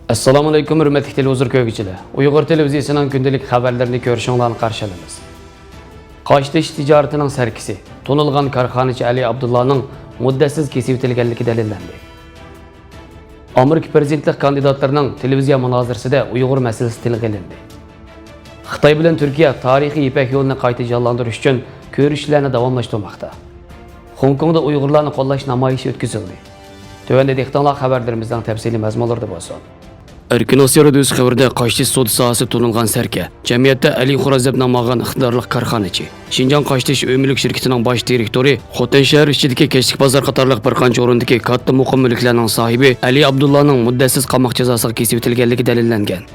Assalomu alaykum hurmatli televizor ko'ruvchilar. Uyg'ur televiziyasining kundalik xabarlarini ko'rishinglarni qarshi olamiz. Qochtish tijoratining sarkisi, to'nilgan korxonachi Ali Abdullahning muddatsiz kesib o'tilganligi dalillandi. Amerika prezidentlik kandidatlarining televiziya munozirasida Uyg'ur masalasi tilga olindi. Xitoy bilan Turkiya tarixiy ipak yo'lini qayta jonlantirish uchun ko'rishlarni davomlashtirmoqda. Hong Kongda Uyg'urlarni qo'llash namoyishi o'tkazildi. Tövəndə dehqonlar xəbərlərimizdən təfsili məzmunlarda bo'lsin. Erkin Asiya radiosi xabarida qochtish savdo sohasi to'lingan sarka, jamiyatda Ali Xurazab nomlangan iqtidorli korxonachi, Shinjon qochtish o'yinlik shirkatining bosh direktori, Xotan shahar ichidagi kechlik bozor qatorliq bir qancha o'rindagi katta muqim mulklarning sohibi Ali Abdullahning muddatsiz qamoq jazosiga kesib o'tilganligi dalillangan.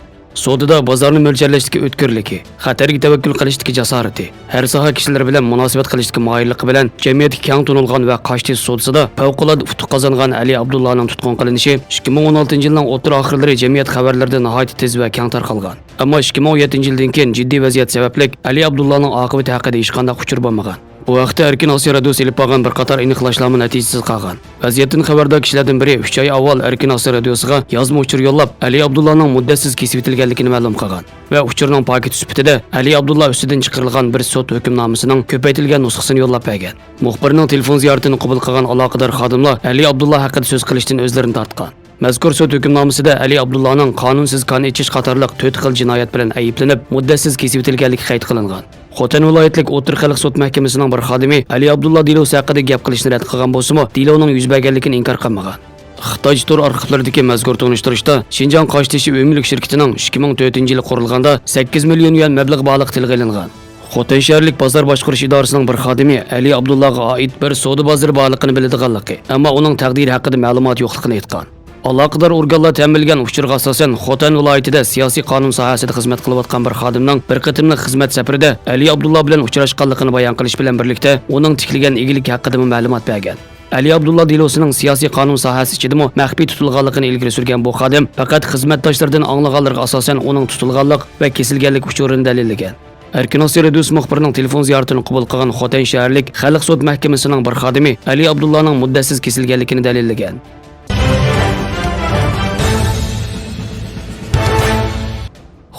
Sodada bozorni mo'ljallashdagi o'tkirligi, xatarga tavakkul qilishdagi jasorati, har soha kishilari bilan munosabat qilishdagi moyilligi bilan jamiyatga keng to'nilgan va qochtish sodasida favqulodda utuq qozongan Ali Abdullahning tutqun qilinishi 2016-yilning o'rta oxirlari jamiyat xabarlarida nihoyat tez va keng tarqalgan. Ammo 2017-yildan keyin jiddiy vaziyat sababli Ali Abdullahning oqibati haqida hech qanday uchur bo'lmagan. Bu vaqtda Erkin Asiya radiosi ilib olgan bir qator aniqlashlarni natijasiz qolgan. Vaziyatdan xabardor kishilardan biri 3 oy avval Erkin Asiya radiosiga yozma uchur yo'llab Ali Abdullahning muddatsiz kesib o'tilganligini ma'lum qilgan va uchurning paketi sifatida Ali Abdullah ustidan chiqarilgan bir sud hukmnomasining ko'paytirilgan nusxasini yo'llab bergan. Muxbirning telefon ziyoratini qabul qilgan aloqador xodimlar Ali Abdullah haqida so'z qilishdan o'zlarini tortgan. Mazkur sud hukmnomasida Ali Abdullahning qonunsiz qon ichish qatorliq 4 xil jinoyat bilan ayblanib, muddatsiz kesib o'tilganligi qayd qilingan. Xotan viloyatlik o'tir xalq sud mahkamasining bir xodimi Ali Abdullah delosi haqida gap qilishni rad qilgan bo'lsa-mu, deloning yuz berganligini inkor qilmagan. Xitoy tor arxivlaridagi mazkur tanishtirishda Shinjon qochtishi o'yinlik shirkatining 2004-yili qurilganda 8 million yuan mablag' bog'liq tilga olingan. Xotan shaharlik bozor boshqarish idorasining bir xodimi Ali Abdullahga oid bir savdo bozori borligini biladiganligi, ammo uning taqdiri haqida ma'lumot yo'qligini aytgan. Aloqador organlar ta'minlagan uchurga asosan Xotan viloyatida siyosiy qonun sohasida xizmat qilayotgan bir xodimning bir qitimli xizmat safarida Ali Abdullah bilan uchrashganligini bayon qilish bilan birlikda uning tikilgan egilik haqida ma'lumot bergan. Ali Abdullah delosining siyosiy qonun sohasi ichida maxfiy tutilganligini ilgari surgan bu xodim faqat xizmatdoshlaridan anglaganlarga asosan uning tutilganlik va kesilganlik uchurini dalillagan. Erkin Asiya radiosi muxbirining telefon ziyoratini qabul qilgan Xotan shaharlik xalq sud mahkamasining bir xodimi Ali Abdullahning muddatsiz kesilganligini dalillagan.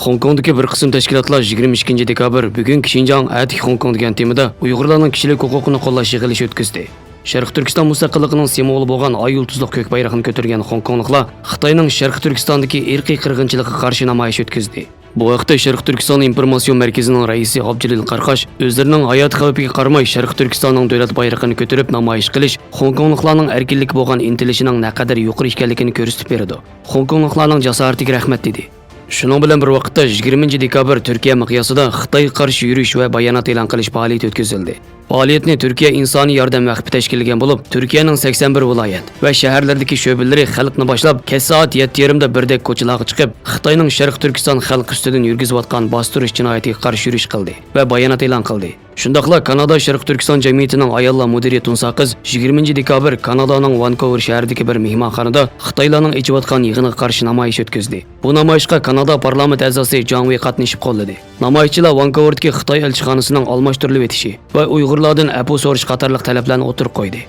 Hong Kongdagi bir qism tashkilotlar 22 dekabr bugungi Shinjon Etic Hong Kong degan temada Uyg'urlarning kishilik huquqini qo'llash yig'ilishi o'tkazdi. Sharq Turkiston mustaqilligining simvoli bo'lgan oy yulduzli ko'k bayrog'ini ko'targan Hong Kongliklar Xitoyning Sharq Turkistondagi irqiy qirg'inchilikqa qarshi namoyish o'tkazdi. Bu vaqtda Sharq Turkiston informatsion markazining raisi Abdulil Qarqash o'zlarining hayot xavfiga qaramay Sharq Turkistonning davlat bayrog'ini ko'tarib namoyish qilish Hong Kongliklarning erkinlik bo'lgan intilishining naqadar yuqori ekanligini ko'rsatib berdi. Hong Kongliklarning jasoratiga rahmat dedi. Şunun bilan bir vaqtda 20 dekabr Türkiye miqyosida Xitoyga qarshi yurish va bayonot e'lon qilish faoliyati o'tkazildi. Faoliyatni Türkiye insoniy yordam vaqfi tashkillangan bo'lib, Turkiyaning 81 viloyat va shaharlardagi sho'balari xalqni boshlab, kech soat 7:30da birdek ko'chalarga chiqib, Xitoyning Sharq Turkiston xalq ustidan yurgizayotgan bostirish jinoyatiga qarshi yurish qildi va bayonot e'lon qildi. Shundaqla Kanada Sharq Turkiston jamiyatining ayollar mudiri Tunsa qiz 20 dekabr Kanadaning Vancouver shahridagi bir mehmonxonada Xitoylarning ichayotgan yig'iniga qarshi namoyish o'tkazdi. Bu namoyishga Kanada parlament a'zosi John Wei qatnashib qo'lladi. Namoyishchilar Vancouverdagi Xitoy elchixonasining almashtirilib etishi va Uyg'urlardan apu so'rash qatorliq talablarni o'tirib qo'ydi.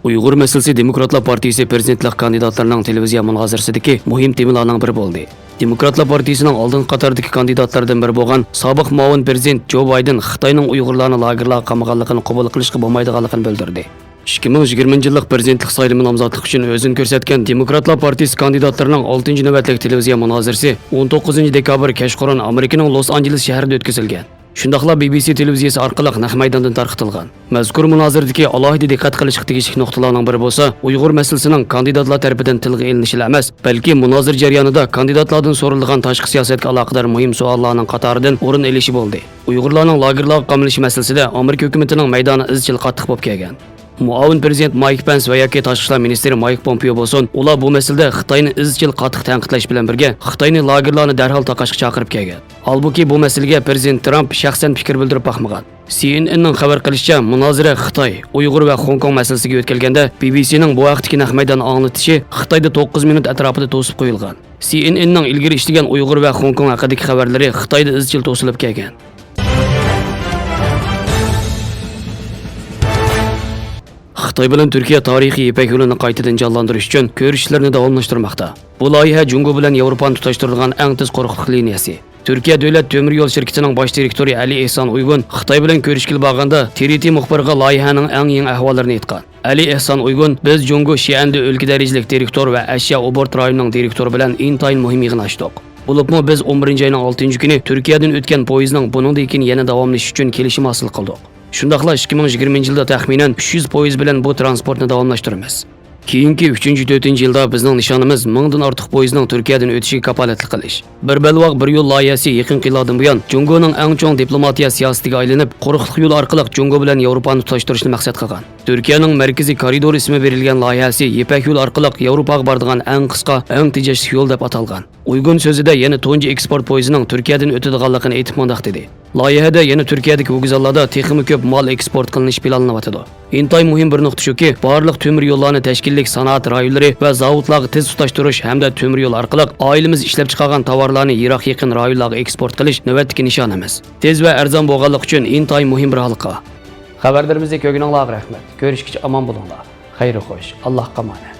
Uyg'ur masalasi Demokratlar partiyasi prezidentlik kandidatlarining televiziya munozarasidagi muhim temalarning biri bo'ldi. Demokratlar partiyasining oldin qatordagi kandidatlardan biri bo'lgan sobiq muavin prezident Jo Bayden Xitoyning Uyg'urlarni lagerlarga qamaganligini qabul qilishga bo'lmaydiganligini bildirdi. 2020-yillik prezidentlik saylimi nomzodlik uchun o'zini ko'rsatgan Demokratlar partiyasi kandidatlarining 6-navbatlik televiziya munozarasi 19 dekabr kechqurun Amerikaning Los Angeles shahrida o'tkazilgan. Shundaqla BBC televiziyasi orqali naq maydondan tarqatilgan. Mazkur munozaradagi alohida diqqat qilishga tegishli nuqtalarning biri bo'lsa, Uyg'ur masalasining kandidatlar tomonidan tilga ilinishi emas, balki munozara jarayonida kandidatlardan so'rilgan tashqi siyosatga aloqador muhim savollarning qatoridan o'rin olishi bo'ldi. Uyg'urlarning lagerlarga qamalishi masalasida Amerika hukumatining maydoni izchil qattiq bo'lib kelgan. Muavin prezident Mike Pence va yoki tashqi ishlar ministri Mike Pompeo bo'lsin, ular bu masalada Xitoyni izchil qattiq tanqidlash bilan birga Xitoyning lagerlarni darhol taqashga chaqirib kelgan. Holbuki bu masalaga prezident Trump shaxsan fikr bildirib baxmagan. CNNning xabar qilishicha, munozara Xitoy, Uyg'ur va Hong Kong masalasiga o'tkazilganda BBCning bu vaqtdagi naq maydon anglatishi Xitoyda 9 minut atrofida to'sib qo'yilgan. CNNning ilgari ishlagan Uyg'ur va Hong Kong haqidagi xabarlari Xitoyda izchil to'silib kelgan. Xitoy bilan Turkiya tarixiy İpek yo'lini qaytadan jonlantirish uchun ko'rishishlarni davomlashtirmoqda. Bu loyiha Jungo bilan Yevropani tutashtiradigan eng tez quruqlik liniyasi. Turkiya davlat temir yo'l shirkatining bosh direktori Ali Ehson Uygun Xitoy bilan ko'rishga borganda TRT muxbiriga loyihaning eng yangi ahvollarini aytgan. Ali Ehson Uygun biz Jungo Shianda o'lka darajalik direktor va Ashyo obort rayonining direktori bilan intayin muhim yig'in ochdik. Bo'libmi biz 11 oyning 6 kuni Turkiyadan o'tgan poyezdning buningdan keyin yana davomlashish uchun kelishim hosil qildik. Shundaqla 2020-yilda taxminan 300 poyezd bilan bu transportni davomlashtiramiz. Keyingi 3-4 yilda bizning nishonimiz 1000 dan ortiq poyezdning Turkiyadan o'tishiga kapolatlik qilish. Bir balvoq bir yo'l loyihasi yaqin yillardan buyon Jungoning eng chong diplomatiya siyosatiga aylanib, quruqlik yo'l orqali Jungo bilan Yevropani tutashtirishni maqsad qilgan. Turkiyaning markaziy koridor ismi berilgan loyihasi Ipak yo'l orqali Yevropaga boradigan eng qisqa, eng tejashli yo'l deb atalgan. Uygun so'zida yana tunji eksport poyezdining Turkiyadan o'tadiganligini aytib mundaq dedi. Loyihada yana Turkiyadagi vokzallarda texnik ko'p mol eksport qilinish planlanyapti. Intayin muhim bir nuqta shuki, barliq temir yo'llarni tashkillik sanoat rayonlari va zavodlarga tez tutashtirish hamda temir yo'l orqali oilamiz ishlab chiqargan tovarlarni yiroq yaqin rayonlarga eksport qilish navbatdagi nishonimiz. Tez va arzon bo'lganligi uchun intayin muhim bir halqa. Xabarlarimizni ko'rganingizga rahmat. Ko'rishguncha omon bo'linglar. Xayr xo'sh. Allohga omonat.